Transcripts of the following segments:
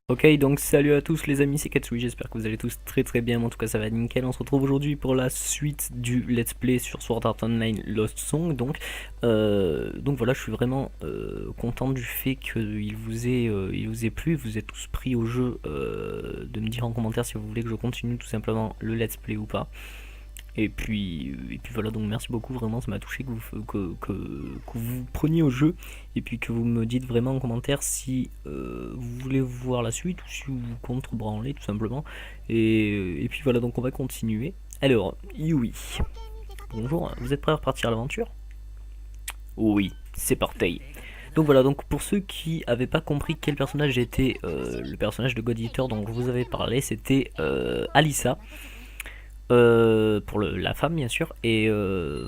Ok, donc salut à tous les amis, c'est Katsui, j'espère que vous allez tous très bien, en tout cas ça va nickel. On se retrouve aujourd'hui pour la suite du let's play sur Sword Art Online Lost Song. Donc voilà, je suis vraiment content du fait qu'il il vous ait plu, vous êtes tous pris au jeu, de me dire en commentaire si vous voulez que je continue tout simplement le let's play ou pas. Et puis voilà, donc merci beaucoup, vraiment ça m'a touché que vous preniez au jeu et puis que vous me dites vraiment en commentaire si vous voulez voir la suite ou si vous contrebranlez tout simplement. Et puis voilà, donc on va continuer. Alors, Yui, bonjour, vous êtes prêts à repartir à l'aventure? Oui, c'est parti. Donc voilà, donc pour ceux qui n'avaient pas compris quel personnage était le personnage de God Eater dont je vous avais parlé, c'était Alissa. Pour la femme bien sûr, et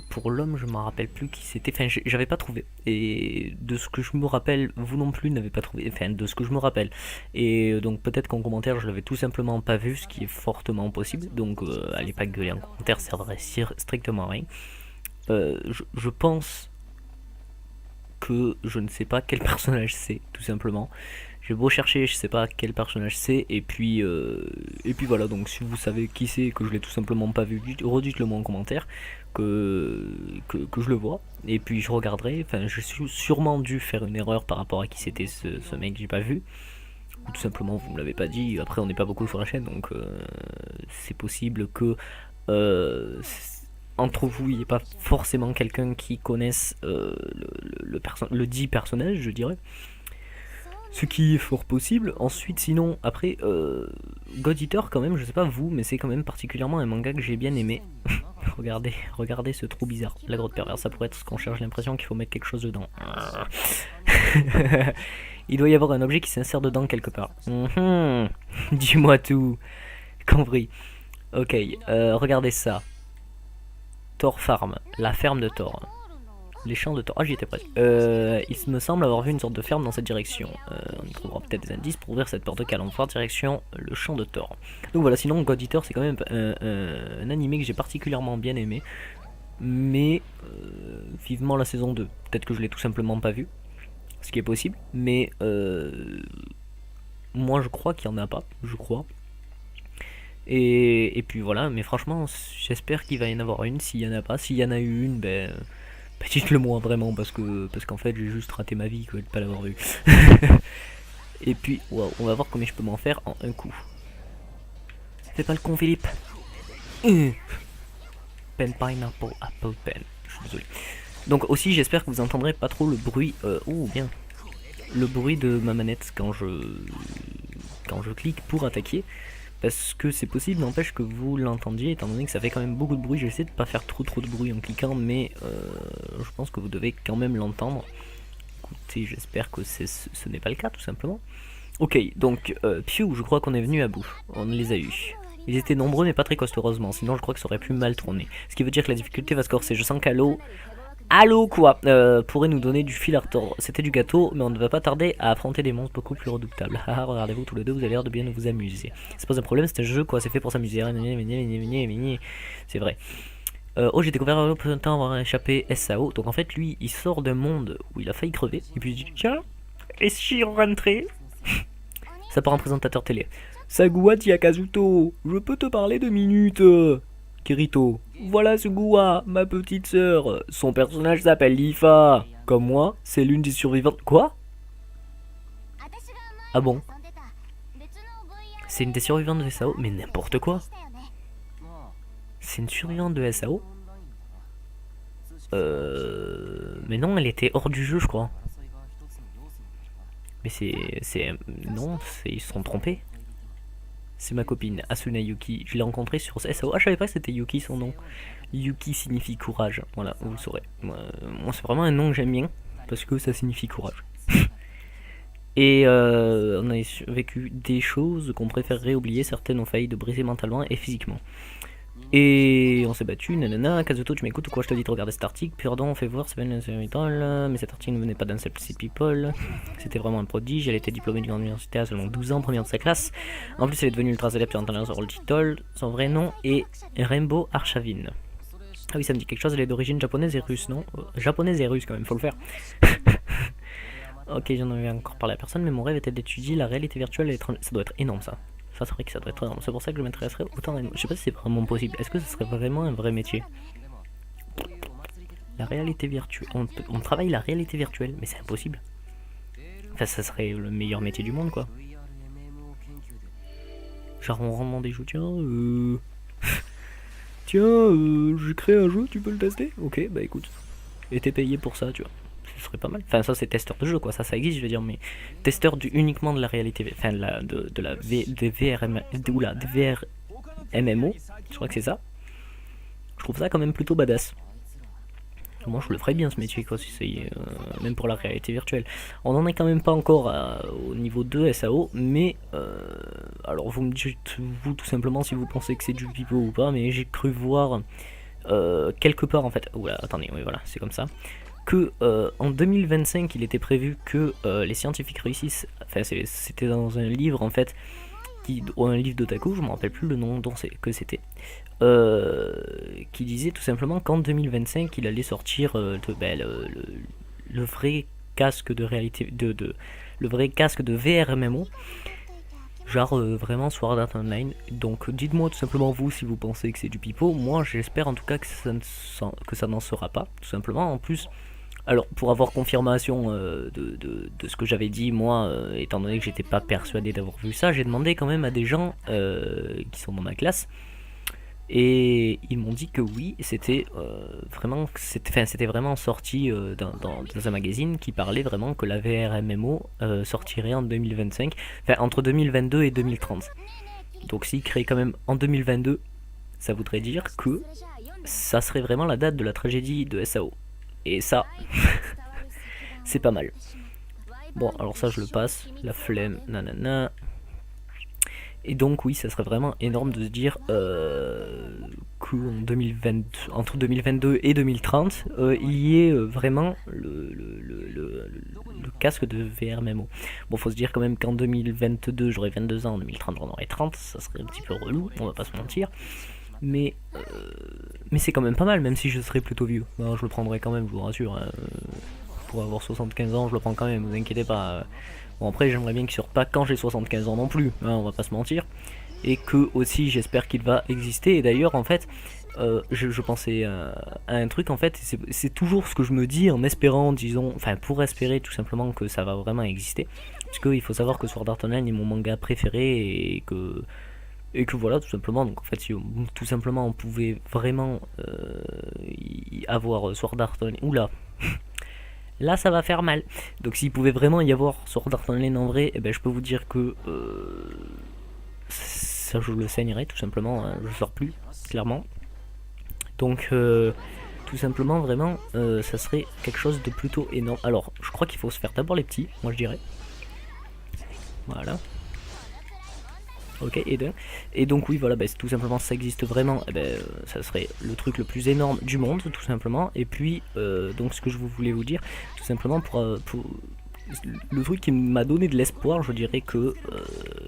pour l'homme je me rappelle plus qui c'était, enfin j'avais pas trouvé, et de ce que je me rappelle vous non plus n'avez pas trouvé, enfin de ce que je me rappelle, et donc peut-être qu'en commentaire je l'avais tout simplement pas vu, ce qui est fortement possible, donc allez pas gueuler en commentaire, ça servirait strictement à rien. Je pense que je ne sais pas quel personnage c'est tout simplement. J'ai beau chercher, je sais pas quel personnage c'est, et puis voilà, donc si vous savez qui c'est, que je l'ai tout simplement pas vu, redites-le moi en commentaire, que je le vois, et puis je regarderai, enfin je suis sûrement dû faire une erreur par rapport à qui c'était ce mec que j'ai pas vu, ou tout simplement vous me l'avez pas dit, après on n'est pas beaucoup sur la chaîne, donc c'est possible que entre vous il n'y ait pas forcément quelqu'un qui connaisse le dit personnage, je dirais. Ce qui est fort possible. Ensuite, sinon, après, God Eater, quand même, je sais pas vous, mais c'est quand même particulièrement un manga que j'ai bien aimé. regardez ce trou bizarre. La grotte perverse, ça pourrait être ce qu'on cherche, l'impression qu'il faut mettre quelque chose dedans. Il doit y avoir un objet qui s'insère dedans quelque part. Dis-moi tout. Compris. Ok, regardez ça. Thor Farm, la ferme de Thor. Les champs de Thor. Ah, j'y étais presque. Il me semble avoir vu une sorte de ferme dans cette direction. On y trouvera peut-être des indices pour ouvrir cette porte de calenfort direction le champ de Thor. Donc voilà, sinon God Eater c'est quand même un animé que j'ai particulièrement bien aimé. Mais vivement la saison 2. Peut-être que je l'ai tout simplement pas vu. Ce qui est possible. Mais moi je crois qu'il n'y en a pas. Je crois. Et puis voilà, mais franchement, j'espère qu'il va y en avoir une. S'il y en a pas, s'il y en a eu une, ben dites-le moi vraiment parce qu'en fait j'ai juste raté ma vie de pas l'avoir vu. Et puis wow, on va voir combien je peux m'en faire en un coup. Fais pas le con Philippe. Pen pineapple apple pen. Je suis désolé. Donc aussi j'espère que vous entendrez pas trop le bruit. Bien. Le bruit de ma manette quand je clique pour attaquer. Parce que c'est possible, n'empêche que vous l'entendiez, étant donné que ça fait quand même beaucoup de bruit. J'essaie de pas faire trop de bruit en cliquant, mais je pense que vous devez quand même l'entendre. Écoutez, j'espère que ce n'est pas le cas, tout simplement. Ok, donc, Pew, je crois qu'on est venu à bout. On les a eus. Ils étaient nombreux, mais pas très costauds, heureusement. Sinon, je crois que ça aurait pu mal tourner. Ce qui veut dire que la difficulté va se corser. Je sens qu'Halo... Allo quoi pourrait nous donner du fil à retordre. C'était du gâteau, mais on ne va pas tarder à affronter des monstres beaucoup plus redoutables. Haha, regardez-vous tous les deux, vous avez l'air de bien vous amuser. C'est pas un problème, c'est un jeu quoi, c'est fait pour s'amuser. C'est vrai. Oh, j'ai découvert un peu de temps avoir échappé SAO. Donc en fait, lui, il sort d'un monde où il a failli crever. Et puis il dit tiens, et si on rentrait? Ça part en présentateur télé. Saguwa Tiakazuto, je peux te parler 2 minutes. Kirito, voilà Suguwa, ma petite sœur. Son personnage s'appelle Lifa. Comme moi, c'est l'une des survivantes. Quoi? Ah bon? C'est une des survivantes de SAO? Mais n'importe quoi. C'est une survivante de SAO? Mais non, elle était hors du jeu, je crois. Mais non, ils se sont trompés. C'est ma copine, Asuna Yuki. Je l'ai rencontrée sur SAO. Ah, je savais pas que c'était Yuki son nom. Yuki signifie courage. Voilà, vous le saurez. Moi c'est vraiment un nom que j'aime bien. Parce que ça signifie courage. Et on a vécu des choses qu'on préférerait oublier. Certaines ont failli de briser mentalement et physiquement. Et on s'est battu, nanana. Kazuto, tu m'écoutes ou quoi? Je te dis de regarder cet article. Pardon, on fait voir, c'est bien mais cet article ne venait pas d'un seul people. C'était vraiment un prodige. Elle était diplômée d'une université à seulement 12 ans, première de sa classe. En plus, elle est devenue ultra célèbre sur Internet sur le title. Son vrai nom est Rainbow Archavin. Ah oui, ça me dit quelque chose, elle est d'origine japonaise et russe, non? Japonaise et russe quand même, faut le faire. Ok, j'en avais encore parlé à personne, mais mon rêve était d'étudier la réalité virtuelle. Ça doit être énorme ça. Ça c'est vrai que ça doit être énorme. C'est pour ça que je m'intéresserais autant. Je sais pas si c'est vraiment possible. Est-ce que ce serait vraiment un vrai métier? La réalité virtuelle. On travaille la réalité virtuelle, mais c'est impossible. Enfin, ça serait le meilleur métier du monde, quoi. Genre, on rentre dans des jeux, j'ai créé un jeu, tu peux le tester? Ok, bah écoute. Et t'es payé pour ça, tu vois. Ce serait pas mal. Enfin, ça, c'est testeur de jeu, quoi. Ça existe, je veux dire, mais testeur uniquement de la réalité. Enfin, de la des VRM. Oula, des VR MMO. Je crois que c'est ça. Je trouve ça quand même plutôt badass. Moi je le ferais bien ce métier quoi, si c'est même pour la réalité virtuelle. On n'en est quand même pas encore au niveau 2 SAO, mais alors vous me dites vous tout simplement si vous pensez que c'est du pipeau ou pas, mais j'ai cru voir quelque part en fait, oula attendez, oui voilà c'est comme ça, que en 2025 il était prévu que les scientifiques réussissent, enfin c'était dans un livre en fait, un livre d'Otaku, je me rappelle plus le nom que c'était, qui disait tout simplement qu'en 2025 il allait sortir le vrai casque de réalité, le vrai casque de VR MMO, genre vraiment Sword Art Online. Donc dites-moi tout simplement vous si vous pensez que c'est du pipeau. Moi j'espère en tout cas que ça n'en sera pas, tout simplement. En plus, alors pour avoir confirmation de ce que j'avais dit, moi, étant donné que j'étais pas persuadé d'avoir vu ça, j'ai demandé quand même à des gens qui sont dans ma classe. Et ils m'ont dit que oui, c'était vraiment sorti dans un magazine qui parlait vraiment que la VR MMO sortirait en 2025, enfin entre 2022 et 2030. Donc s'ils créent quand même en 2022, ça voudrait dire que ça serait vraiment la date de la tragédie de SAO. Et ça, c'est pas mal. Bon, alors ça je le passe, la flemme, nanana. Et donc oui, ça serait vraiment énorme de se dire entre 2022 et 2030, il y ait vraiment le casque de VR MMO. Bon, faut se dire quand même qu'en 2022, j'aurai 22 ans, en 2030, j'en aurai 30, ça serait un petit peu relou, on va pas se mentir. Mais c'est quand même pas mal, même si je serais plutôt vieux. Alors, je le prendrai quand même, je vous rassure. Hein. Pour avoir 75 ans, je le prends quand même, vous inquiétez pas. Bon après j'aimerais bien qu'il sorte pas quand j'ai 75 ans non plus, hein, on va pas se mentir. Et que aussi j'espère qu'il va exister. Et d'ailleurs en fait je pensais à un truc en fait, c'est toujours ce que je me dis en espérant, disons, enfin pour espérer tout simplement que ça va vraiment exister. Parce qu'il faut savoir que Sword Art Online est mon manga préféré et que voilà tout simplement. Donc en fait si tout simplement on pouvait vraiment avoir Sword Art Online, oula là ça va faire mal. Donc s'il pouvait vraiment y avoir Sword Art Online en vrai, eh ben, je peux vous dire que ça je le saignerais tout simplement, hein, je sors plus, clairement. Donc tout simplement vraiment ça serait quelque chose de plutôt énorme. Alors je crois qu'il faut se faire d'abord les petits, moi je dirais. Voilà. Ok, et donc oui voilà, bah, tout simplement ça existe vraiment, ça serait le truc le plus énorme du monde tout simplement. Et puis donc ce que je voulais vous dire tout simplement pour le truc qui m'a donné de l'espoir, je dirais que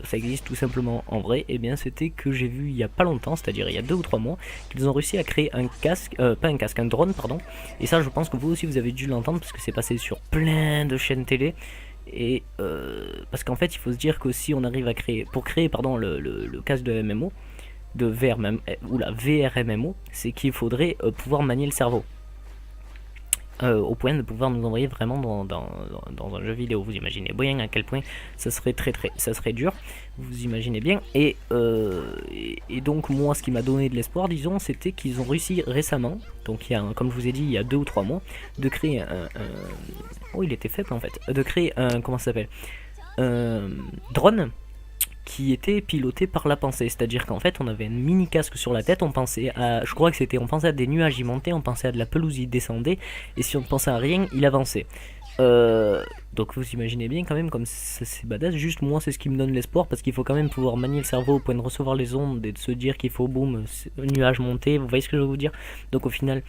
ça existe tout simplement en vrai, et bien c'était que j'ai vu il y a pas longtemps, c'est-à-dire il y a 2 ou 3 mois, qu'ils ont réussi à créer un casque, pas un casque, un drone pardon. Et ça je pense que vous aussi vous avez dû l'entendre parce que c'est passé sur plein de chaînes télé. Et parce qu'en fait il faut se dire que si on arrive à créer, pour créer pardon le casque de MMO, de VR, ou la VR MMO, c'est qu'il faudrait pouvoir manier le cerveau. Au point de pouvoir nous envoyer vraiment dans un jeu vidéo. Vous imaginez bien à quel point ça serait ça serait dur. Vous imaginez bien. Et donc moi, ce qui m'a donné de l'espoir, disons, c'était qu'ils ont réussi récemment. Donc il y a, comme je vous ai dit, il y a 2 ou 3 mois, de créer oh, il était faible en fait. De créer un, comment ça s'appelle, un drone qui était piloté par la pensée, c'est-à-dire qu'en fait on avait un mini casque sur la tête, on pensait à, je crois que c'était, on pensait à des nuages, il montait, on pensait à de la pelouse, il descendait, et si on ne pensait à rien, il avançait. Donc vous imaginez bien quand même comme c'est badass. Juste moi c'est ce qui me donne l'espoir, parce qu'il faut quand même pouvoir manier le cerveau au point de recevoir les ondes et de se dire qu'il faut boum, nuage monter, vous voyez ce que je veux vous dire. Donc au final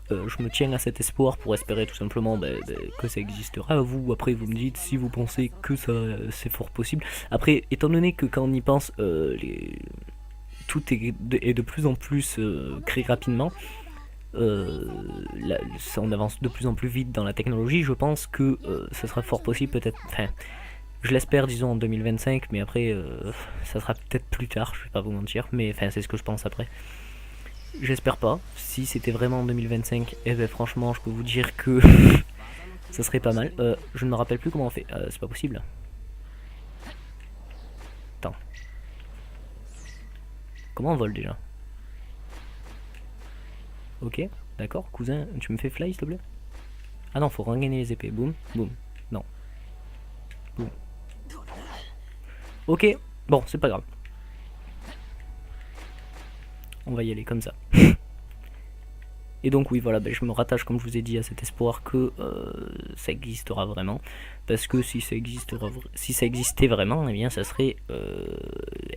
je me tiens à cet espoir pour espérer tout simplement que ça existera. Vous après vous me dites si vous pensez que ça c'est fort possible. Après étant donné que quand on y pense tout est de plus en plus créé rapidement, on avance de plus en plus vite dans la technologie, je pense que ce sera fort possible peut-être, enfin, je l'espère disons en 2025, mais après ça sera peut-être plus tard, je vais pas vous mentir, mais enfin c'est ce que je pense après. J'espère pas, si c'était vraiment en 2025, eh ben franchement je peux vous dire que ça serait pas mal. Je ne me rappelle plus comment on fait, c'est pas possible. Attends. Comment on vole déjà? Ok, d'accord, cousin, tu me fais fly s'il te plaît? Ah non, faut regagner les épées. Boum, boum. Non. Boum. Ok, bon, c'est pas grave. On va y aller comme ça. Et donc oui, voilà, ben, je me rattache, comme je vous ai dit, à cet espoir que ça existera vraiment. Parce que si ça existait vraiment, eh bien ça serait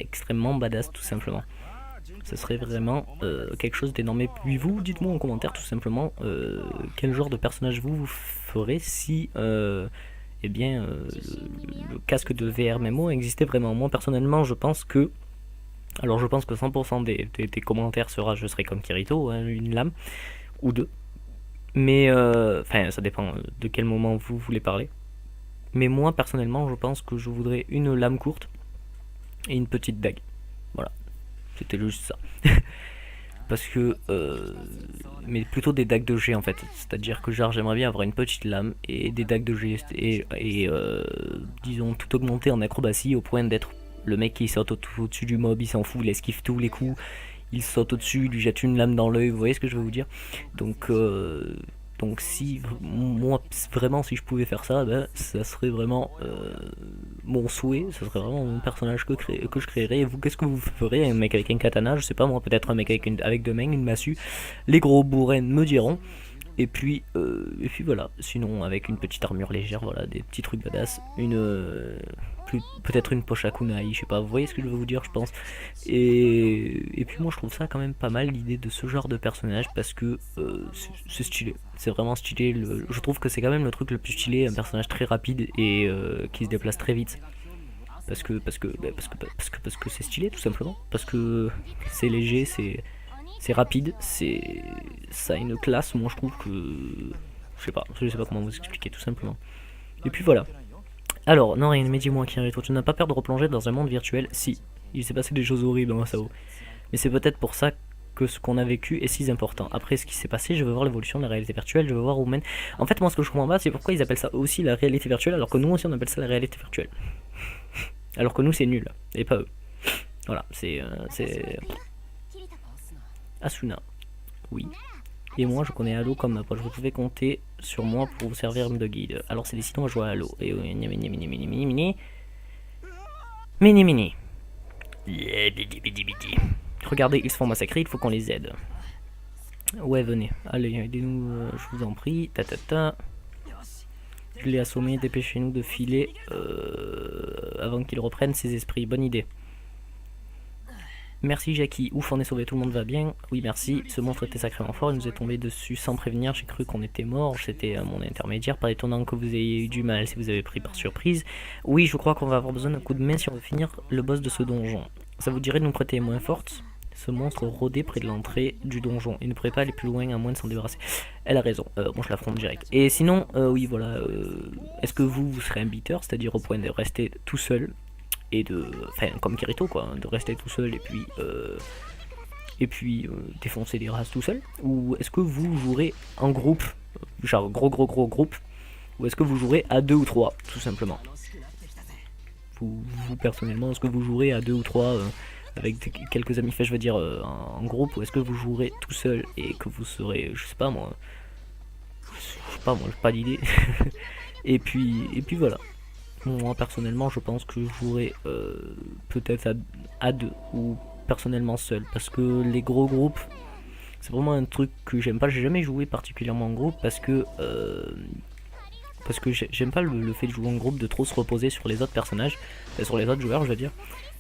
extrêmement badass tout simplement. Ça serait vraiment quelque chose d'énorme. Et puis vous, dites-moi en commentaire tout simplement quel genre de personnage vous ferez si eh bien, le casque de VR MMO existait vraiment. Moi personnellement, je pense que 100% des commentaires sera je serai comme Kirito, hein, une lame ou deux. Mais enfin, ça dépend de quel moment vous voulez parler. Mais moi personnellement, je pense que je voudrais une lame courte et une petite dague. Voilà, c'était juste ça. Parce que mais plutôt des dagues de G en fait, c'est à dire que genre j'aimerais bien avoir une petite lame et des dagues de G et disons tout augmenter en acrobatie au point d'être le mec qui saute au-dessus du mob, il s'en fout, il esquive tous les coups, il saute au-dessus, il lui jette une lame dans l'œil, vous voyez ce que je veux vous dire. Donc si moi vraiment si je pouvais faire ça, ben, ça serait vraiment mon souhait, ça serait vraiment mon personnage que je créerais. Et vous, qu'est-ce que vous ferez? Un mec avec un katana, je sais pas moi, peut-être un mec avec deux mains, une massue. Les gros bourrins me diront. Et puis voilà, sinon avec une petite armure légère, voilà, des petits trucs badass, peut-être une poche à kunai, je sais pas, vous voyez ce que je veux vous dire, je pense. Et puis moi je trouve ça quand même pas mal l'idée de ce genre de personnage parce que c'est stylé, c'est vraiment stylé. Je trouve que c'est quand même le truc le plus stylé, un personnage très rapide et qui se déplace très vite. Parce que c'est stylé tout simplement, parce que c'est léger, c'est rapide, ça a une classe, moi je trouve que je sais pas comment vous expliquer tout simplement. Et puis voilà. Alors, non rien, mais dis-moi Kirito, tu n'as pas peur de replonger dans un monde virtuel? Si, il s'est passé des choses horribles dans Sao. Mais c'est peut-être pour ça que ce qu'on a vécu est si important. Après ce qui s'est passé, je veux voir l'évolution de la réalité virtuelle, je veux voir où mène. En fait, moi ce que je comprends pas, c'est pourquoi ils appellent ça aussi la réalité virtuelle, alors que nous aussi on appelle ça la réalité virtuelle. Alors que nous c'est nul, et pas eux. Voilà, c'est Asuna. Oui. Et moi, je connais Halo comme ma poche. Vous pouvez compter sur moi pour vous servir de guide. Alors, c'est décidé, on va jouer à Halo. Et mini mini mini mini mini mini mini mini. Regardez, ils se font massacrer, il faut qu'on les aide. Ouais, venez. Allez, aidez-nous, je vous en prie. Ta ta ta. Je l'ai assommé, dépêchez-nous de filer avant qu'il reprenne ses esprits. Bonne idée. Merci Jackie, ouf on est sauvé, tout le monde va bien. Oui merci, ce monstre était sacrément fort, il nous est tombé dessus sans prévenir, j'ai cru qu'on était mort, c'était mon intermédiaire, pas étonnant que vous ayez eu du mal si vous avez pris par surprise. Oui je crois qu'on va avoir besoin d'un coup de main si on veut finir le boss de ce donjon. Ça vous dirait de nous prêter moins forte? Ce monstre rôdait près de l'entrée du donjon, il ne pourrait pas aller plus loin à moins de s'en débarrasser. Elle a raison, bon je l'affronte direct. Et sinon, oui voilà, est-ce que vous serez un beater, c'est-à-dire au point de rester tout seul et enfin comme Kirito quoi, de rester tout seul et puis défoncer des races tout seul, ou est-ce que vous jouerez en groupe, genre gros groupe, ou est-ce que vous jouerez à 2 ou 3 tout simplement? Vous personnellement, est-ce que vous jouerez à 2 ou 3 avec quelques amis, fait je veux dire en groupe, ou est-ce que vous jouerez tout seul et que vous serez, je sais pas moi, j'ai pas d'idée. et puis voilà. Moi personnellement je pense que je jouerai peut-être à deux ou personnellement seul, parce que les gros groupes c'est vraiment un truc que j'aime pas. J'ai jamais joué particulièrement en groupe parce que j'aime pas le fait de jouer en groupe, de trop se reposer sur les autres personnages, sur les autres joueurs je veux dire.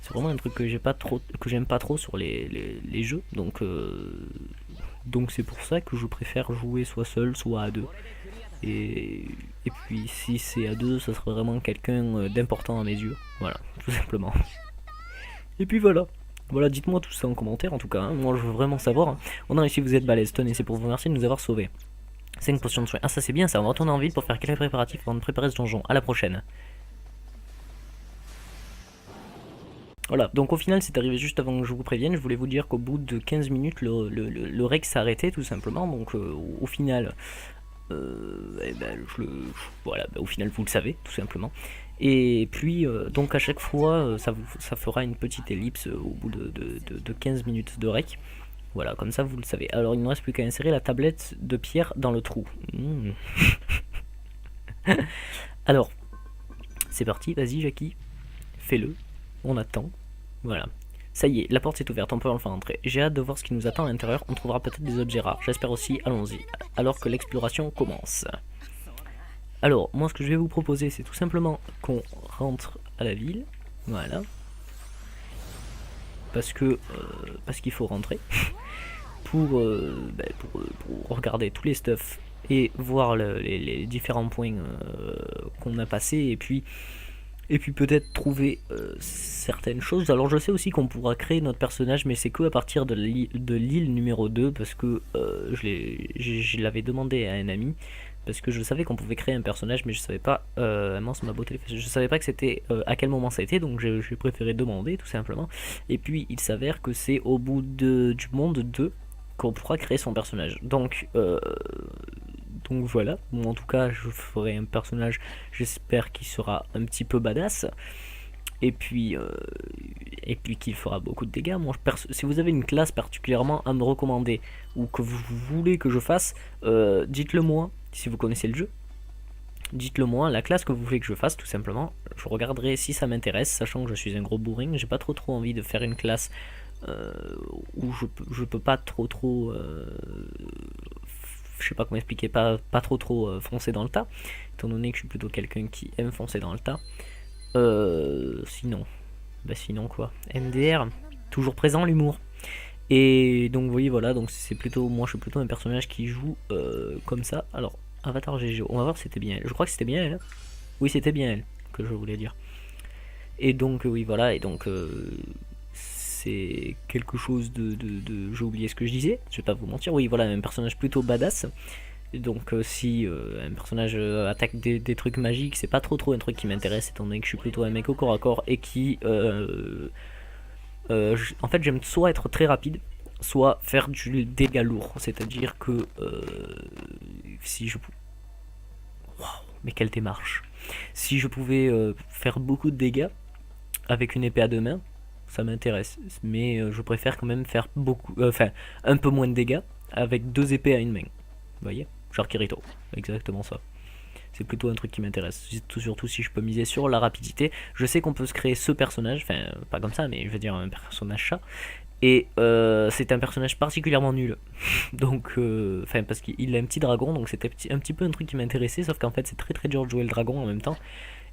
C'est vraiment un truc que j'aime pas trop sur les jeux, donc c'est pour ça que je préfère jouer soit seul soit à deux. Et puis si c'est à deux, ça serait vraiment quelqu'un d'important à mes yeux. Voilà, tout simplement. Et puis voilà. Voilà, dites-moi tout ça en commentaire en tout cas, hein. Moi je veux vraiment savoir. Hein. On a réussi, vous êtes balèze, tenez, c'est pour vous remercier de nous avoir sauvés. 5 potions de soin. Ah ça c'est bien ça, on va retourner en ville pour faire quelques préparatifs avant de préparer ce donjon. À la prochaine. Voilà, donc au final c'est arrivé juste avant que je vous prévienne, je voulais vous dire qu'au bout de 15 minutes le rec s'est arrêté tout simplement, donc au final, voilà, au final vous le savez tout simplement. Et puis donc à chaque fois ça fera une petite ellipse au bout de 15 minutes de rec. Voilà, comme ça vous le savez. Alors il ne reste plus qu'à insérer la tablette de pierre dans le trou. Alors, c'est parti, vas-y Jackie, fais-le, on attend. Voilà. Ça y est, la porte est ouverte, on peut enfin entrer. J'ai hâte de voir ce qui nous attend à l'intérieur, on trouvera peut-être des objets rares. J'espère aussi, allons-y, alors que l'exploration commence. Alors, moi ce que je vais vous proposer, c'est tout simplement qu'on rentre à la ville. Voilà. Parce qu'il faut rentrer. pour regarder tous les stuffs et voir les différents points qu'on a passés. Et puis peut-être trouver certaines choses. Alors je sais aussi qu'on pourra créer notre personnage, mais c'est que à partir de l'île numéro 2, parce que je l'avais demandé à un ami, parce que je savais qu'on pouvait créer un personnage, mais je savais pas, mince ma beauté, je savais pas que c'était à quel moment ça a été, donc j'ai préféré demander tout simplement. Et puis il s'avère que c'est au bout du monde 2 qu'on pourra créer son personnage. Donc voilà, bon, en tout cas je ferai un personnage, j'espère qu'il sera un petit peu badass, et puis qu'il fera beaucoup de dégâts. Moi, si vous avez une classe particulièrement à me recommander, ou que vous voulez que je fasse, dites-le moi, si vous connaissez le jeu. Dites-le moi, la classe que vous voulez que je fasse, tout simplement. Je regarderai si ça m'intéresse, sachant que je suis un gros bourring, j'ai pas trop envie de faire une classe où je peux pas je sais pas comment expliquer, pas trop foncer dans le tas, étant donné que je suis plutôt quelqu'un qui aime foncer dans le tas. Sinon quoi, MDR, toujours présent l'humour. Et donc vous voyez, voilà, donc c'est plutôt, moi je suis plutôt un personnage qui joue comme ça. Alors Avatar GG, on va voir si c'était bien elle. Je crois que c'était bien elle. Oui, c'était bien elle que je voulais dire. Et donc oui, voilà, et donc c'est quelque chose j'ai oublié ce que je disais, je vais pas vous mentir. Oui, voilà, un personnage plutôt badass. Donc si un personnage attaque des trucs magiques, c'est pas trop un truc qui m'intéresse, étant donné que je suis plutôt un mec au corps à corps et qui en fait j'aime soit être très rapide, soit faire du dégât lourd. C'est-à-dire que si je... Waouh, mais quelle démarche. Si je pouvais faire beaucoup de dégâts avec une épée à deux mains, ça m'intéresse. Mais je préfère quand même faire un peu moins de dégâts avec deux épées à une main. Vous voyez, genre Kirito, exactement ça. C'est plutôt un truc qui m'intéresse, surtout si je peux miser sur la rapidité. Je sais qu'on peut se créer ce personnage, enfin pas comme ça, mais je veux dire un personnage chat. Et c'est un personnage particulièrement nul. Donc, parce qu'il a un petit dragon, donc c'était un petit peu un truc qui m'intéressait, sauf qu'en fait c'est très dur de jouer le dragon en même temps.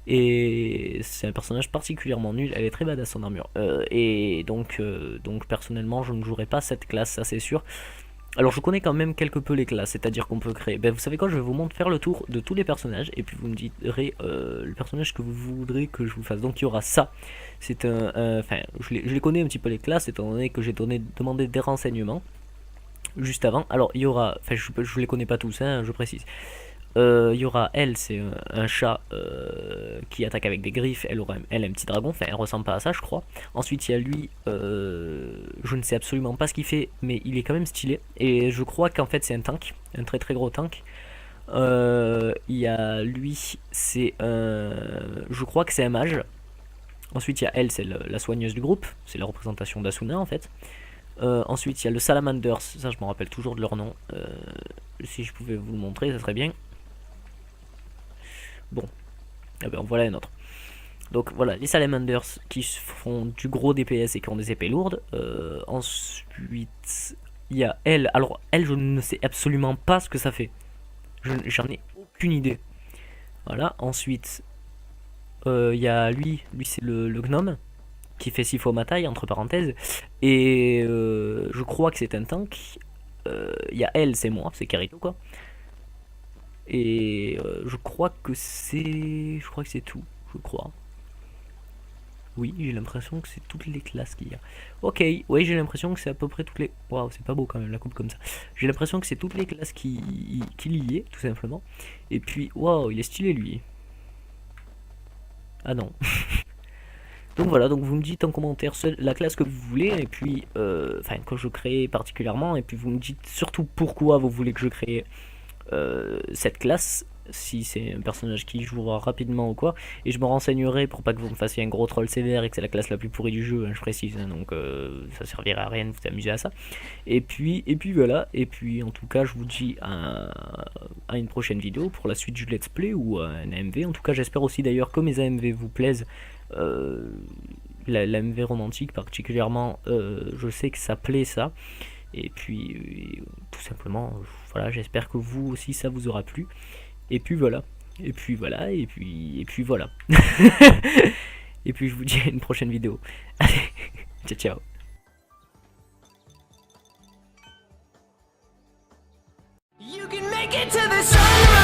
Et c'est un personnage particulièrement nul, elle est très badass son armure. Et donc personnellement je ne jouerai pas cette classe, ça c'est sûr. Alors je connais quand même quelque peu les classes, c'est-à-dire qu'on peut créer... vous savez quoi, je vais vous faire le tour de tous les personnages, et puis vous me direz le personnage que vous voudrez que je vous fasse. Donc il y aura ça, c'est je les connais un petit peu les classes, étant donné que j'ai demandé des renseignements juste avant. Alors il y aura... je les connais pas tous, hein, je précise. Il y aura elle, c'est un chat qui attaque avec des griffes. Elle aura un petit dragon, enfin elle ressemble pas à ça je crois. Ensuite il y a lui, je ne sais absolument pas ce qu'il fait, mais il est quand même stylé. Et je crois qu'en fait c'est un tank, un très gros tank. Il y a lui, c'est je crois que c'est un mage. Ensuite il y a elle, c'est la soigneuse du groupe, c'est la représentation d'Asuna en fait. Ensuite il y a le Salamanders, ça je me rappelle toujours de leur nom. Si je pouvais vous le montrer ça serait bien. Bon, eh ben voilà un autre. Donc voilà, les Salamanders qui font du gros DPS et qui ont des épées lourdes. Ensuite, il y a elle. Alors elle, je ne sais absolument pas ce que ça fait. J'en ai aucune idée. Voilà, ensuite, il y a lui c'est le gnome qui fait 6 fois ma taille, entre parenthèses. Et je crois que c'est un tank. Il y a elle, c'est moi, c'est Kirito quoi. Et je crois que c'est tout, je crois. Oui, j'ai l'impression que c'est toutes les classes qu'il y a. Ok, oui, j'ai l'impression que c'est à peu près toutes les... Waouh, c'est pas beau quand même, la coupe comme ça. J'ai l'impression que c'est toutes les classes qu'il y est, tout simplement. Et puis, waouh, il est stylé, lui. Ah non. Donc voilà, donc vous me dites en commentaire la classe que vous voulez, et puis, enfin, que je crée particulièrement, et puis vous me dites surtout pourquoi vous voulez que je crée cette classe, si c'est un personnage qui jouera rapidement ou quoi, et je me renseignerai pour pas que vous me fassiez un gros troll sévère et que c'est la classe la plus pourrie du jeu, hein, je précise, hein, donc ça servirait à rien de vous amuser à ça. Et puis voilà, et puis en tout cas je vous dis à une prochaine vidéo pour la suite du let's play ou à un AMV. En tout cas j'espère aussi d'ailleurs que mes AMV vous plaisent. Euh, L'AMV romantique particulièrement, je sais que ça plaît ça. Et puis tout simplement, voilà, j'espère que vous aussi ça vous aura plu. Et puis voilà. Et puis voilà, et puis voilà. Et puis je vous dis à une prochaine vidéo. Allez, ciao ciao. You can make it to the sunrise.